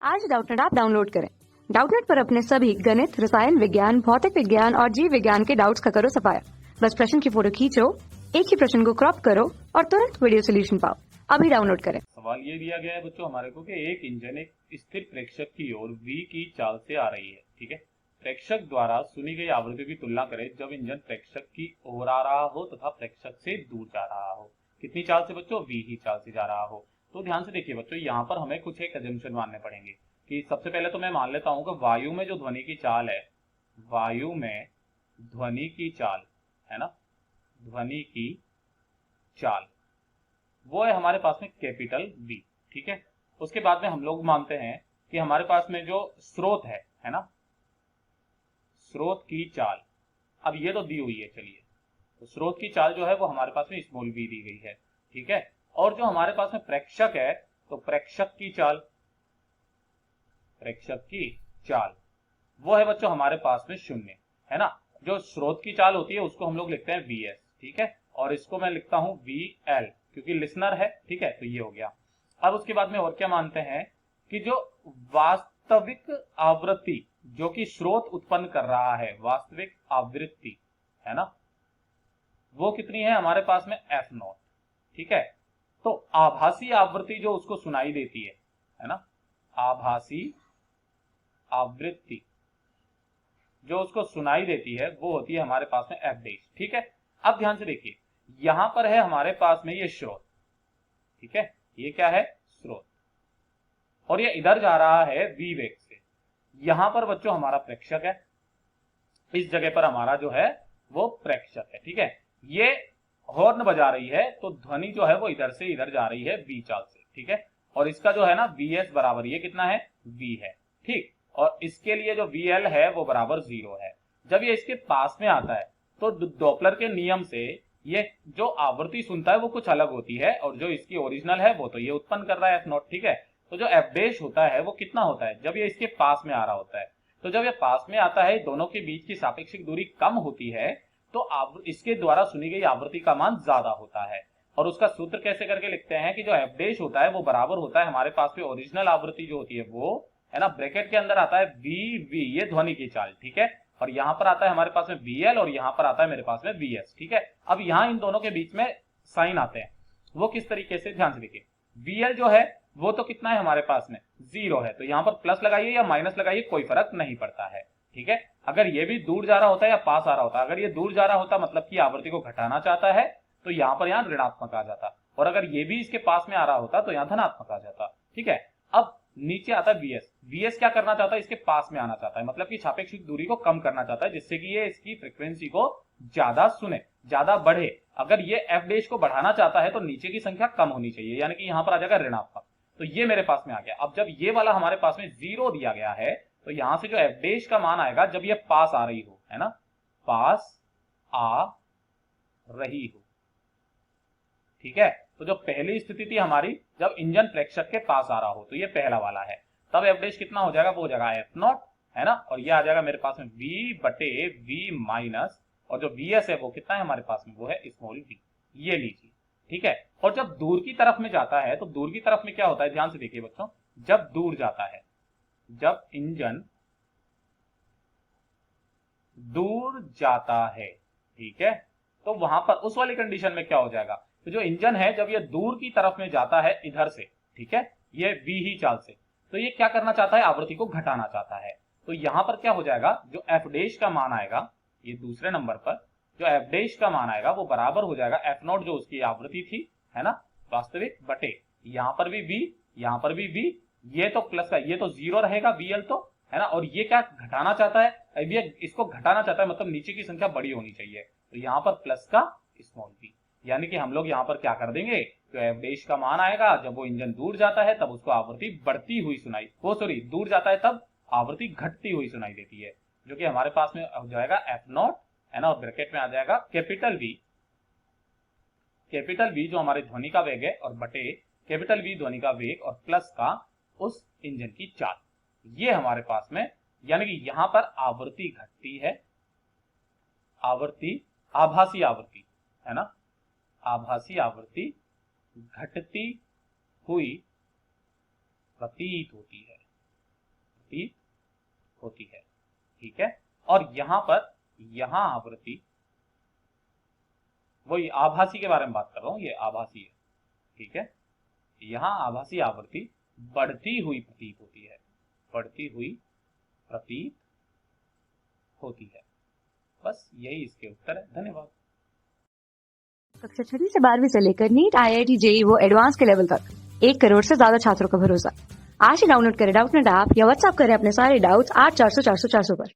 आज Doubtnut app download करें। Doubtnut पर अपने सभी गणित, रसायन विज्ञान, भौतिक विज्ञान और जीव विज्ञान के डाउट्स का करो सफाया। बस प्रश्न की फोटो खींचो, एक ही प्रश्न को क्रॉप करो और तुरंत वीडियो सोल्यूशन पाओ। अभी डाउनलोड करें। सवाल ये दिया गया है बच्चों हमारे को कि एक इंजन एक स्थिर प्रेक्षक की ओर v की चाल से आ रही है। ठीक है, प्रेक्षक द्वारा सुनी गई आवृत्ति की तुलना करें जब इंजन प्रेक्षक की ओर आ रहा हो तथा प्रेक्षक से दूर जा रहा हो। कितनी चाल से बच्चों? v ही चाल से जा रहा हो। तो ध्यान से देखिए बच्चों, यहाँ पर हमें कुछ एक अजम्पशन मानने पड़ेंगे कि सबसे पहले तो मैं मान लेता हूं कि वायु में जो ध्वनि की चाल है, वायु में ध्वनि की चाल है ना, ध्वनि की चाल वो है हमारे पास में कैपिटल V। ठीक है, उसके बाद में हम लोग मानते हैं कि हमारे पास में जो स्रोत है ना, स्रोत की चाल, अब ये तो दी हुई है, चलिए तो स्रोत की चाल जो है वो हमारे पास में स्मॉल v दी गई है। ठीक है, और जो हमारे पास में प्रेक्षक है तो प्रेक्षक की चाल, प्रेक्षक की चाल वो है बच्चों हमारे पास में 0 है ना। जो स्रोत की चाल होती है उसको हम लोग लिखते हैं vs। ठीक है, और इसको मैं लिखता हूं vl क्योंकि लिसनर है। ठीक है, तो ये हो गया। अब उसके बाद में और क्या मानते हैं कि जो वास्तविक आवृत्ति जो कि स्रोत उत्पन्न कर रहा है, वास्तविक आवृत्ति है ना, वो कितनी है हमारे पास में f0। ठीक है, तो आभासी आवृत्ति जो उसको सुनाई देती है ना, आभासी आवृत्ति जो उसको सुनाई देती है वो होती है हमारे पास में f डैश। ठीक है, अब ध्यान से देखिए, यहां पर है हमारे पास में ये स्रोत। ठीक है, ये क्या है? स्रोत, और ये इधर जा रहा है v वेग से। यहां पर बच्चों हमारा प्रेक्षक है, इस जगह पर हमारा जो है वो प्रेक्षक है। ठीक है, ये हॉर्न बजा रही है तो ध्वनि जो है वो इधर से इधर जा रही है v चाल से। ठीक है, और इसका जो है ना vs बराबर ये कितना है? v है। ठीक, और इसके लिए जो vl है वो बराबर 0 है। जब ये इसके पास में आता है तो डॉपलर के नियम से ये जो आवृत्ति सुनता है वो कुछ अलग होती है, और जो इसकी ओरिजिनल है वो तो ये उत्पन्न कर रहा है f0। ठीक है, तो जो f डैश होता है वो कितना होता है? जब ये इसके पास में आ रहा होता है, तो जब ये पास में आता है दोनों के बीच की सापेक्षिक दूरी कम होती है तो इसके द्वारा सुनी गई आवृत्ति का मान ज्यादा होता है। और उसका सूत्र कैसे करके लिखते हैं कि जो f डैश होता है वो बराबर होता है हमारे पास में ओरिजिनल आवृत्ति जो होती है वो है ना, ब्रैकेट के अंदर आता है v ये ध्वनि की चाल। ठीक है, और यहां पर आता है हमारे पास में vl और यहां पर आता है मेरे पास में vs। ठीक है, अब यहां इन दोनों के बीच में साइन आते हैं, वो किस तरीके से? ध्यान से देखिए, vl जो है वो तो कितना है हमारे पास में? 0 है, तो यहां पर प्लस लगाइए या माइनस लगाइए कोई फर्क नहीं पड़ता है। ठीक है, अगर ये भी दूर जा रहा होता है या पास आ रहा होता, अगर ये दूर जा रहा होता मतलब कि आवृत्ति को घटाना चाहता है तो यहां पर यहां ऋणात्मक आ जाता, और अगर ये भी इसके पास में आ रहा होता तो यहां धनात्मक आ जाता। ठीक है, अब नीचे आता है vs। vs क्या करना चाहता है? इसके पास में आना चाहता है, मतलब कि सापेक्षिक दूरी को कम करना चाहता है जिससे कि ये इसकी फ्रीक्वेंसी को ज्यादा सुने, ज्यादा बढ़े। अगर ये f डैश को बढ़ाना चाहता है तो नीचे की संख्या कम होनी चाहिए, यानी कि यहां पर आ जाएगा ऋणात्मक। तो ये मेरे पास में आ गया। अब जब ये वाला हमारे पास में 0 दिया गया है तो यहां से जो f डैश का मान आएगा जब ये पास आ रही हो, है ना, पास आ रही हो। ठीक है, तो जो पहली स्थिति थी हमारी जब इंजन प्रेक्षक के पास आ रहा हो, तो ये पहला वाला है, तब f डैश कितना हो जाएगा? वो हो जाएगा f0 है ना, और ये आ जाएगा मेरे पास में v बटे v माइनस, और जो vs है वो कितना है हमारे पास में? वो है स्मॉल v। ये लीजिए। ठीक है, और जब दूर की तरफ में जाता है तो दूर की तरफ में क्या होता है? ध्यान से देखिए बच्चों, जब दूर जाता है, जब इंजन दूर जाता है, ठीक है, तो वहां पर उस वाली कंडीशन में क्या हो जाएगा? तो जो इंजन है जब ये दूर की तरफ में जाता है इधर से, ठीक है, ये v ही चाल से, तो ये क्या करना चाहता है? आवृत्ति को घटाना चाहता है। तो यहां पर क्या हो जाएगा? जो f डैश का मान आएगा, ये दूसरे नंबर पर जो f डैश का मान आएगा वो बराबर हो जाएगा f0 जो उसकी आवृत्ति थी, है ना, वास्तविक, बटे यहां पर भी v, यहां पर भी v, ये तो प्लस का, ये तो 0 रहेगा vl तो, है ना, और ये क्या घटाना चाहता है? अब ये इसको घटाना चाहता है, मतलब नीचे की संख्या बड़ी होनी चाहिए, तो यहां पर प्लस का स्मॉल v, यानी कि हम लोग यहां पर क्या कर देंगे? जो f डैश का मान आएगा जब वो इंजन दूर जाता है तब उसको आवृत्ति बढ़ती हुई सुनाई, वो सॉरी दूर जाता है तब आवृत्ति घटती हुई सुनाई देती है, जो कि हमारे पास में हो जाएगा f0 है ना, और ब्रैकेट में आ जाएगा कैपिटल V, कैपिटल V जो हमारे ध्वनि का वेग है, और बटे कैपिटल V ध्वनि का वेग, और प्लस का उस इंजन की चाल। ये हमारे पास में, यानी कि यहां पर आवृत्ति घटती है, आवृत्ति, आभासी आवृत्ति है ना, आभासी आवृत्ति घटती हुई प्रतीत होती है। प्रतीत होती है। ठीक है, और यहां पर यहां आवृत्ति, वही आभासी के बारे में बात कर रहा हूं, ये आभासी है। ठीक है, यहां आभासी आवृत्ति बढ़ती हुई प्रतीत होती है, बढ़ती हुई प्रतीत होती है। बस यही इसके उत्तर है। धन्यवाद। कक्षा 6 से 12वीं से लेकर नीट, IIT, JEE वो एडवांस के लेवल तक 1 करोड़ से ज्यादा छात्रों का भरोसा। आज ही डाउनलोड करें डाउटनेट ऐप या व्हाट्सएप करें अपने सारे डाउट्स 8400 400 400 पर।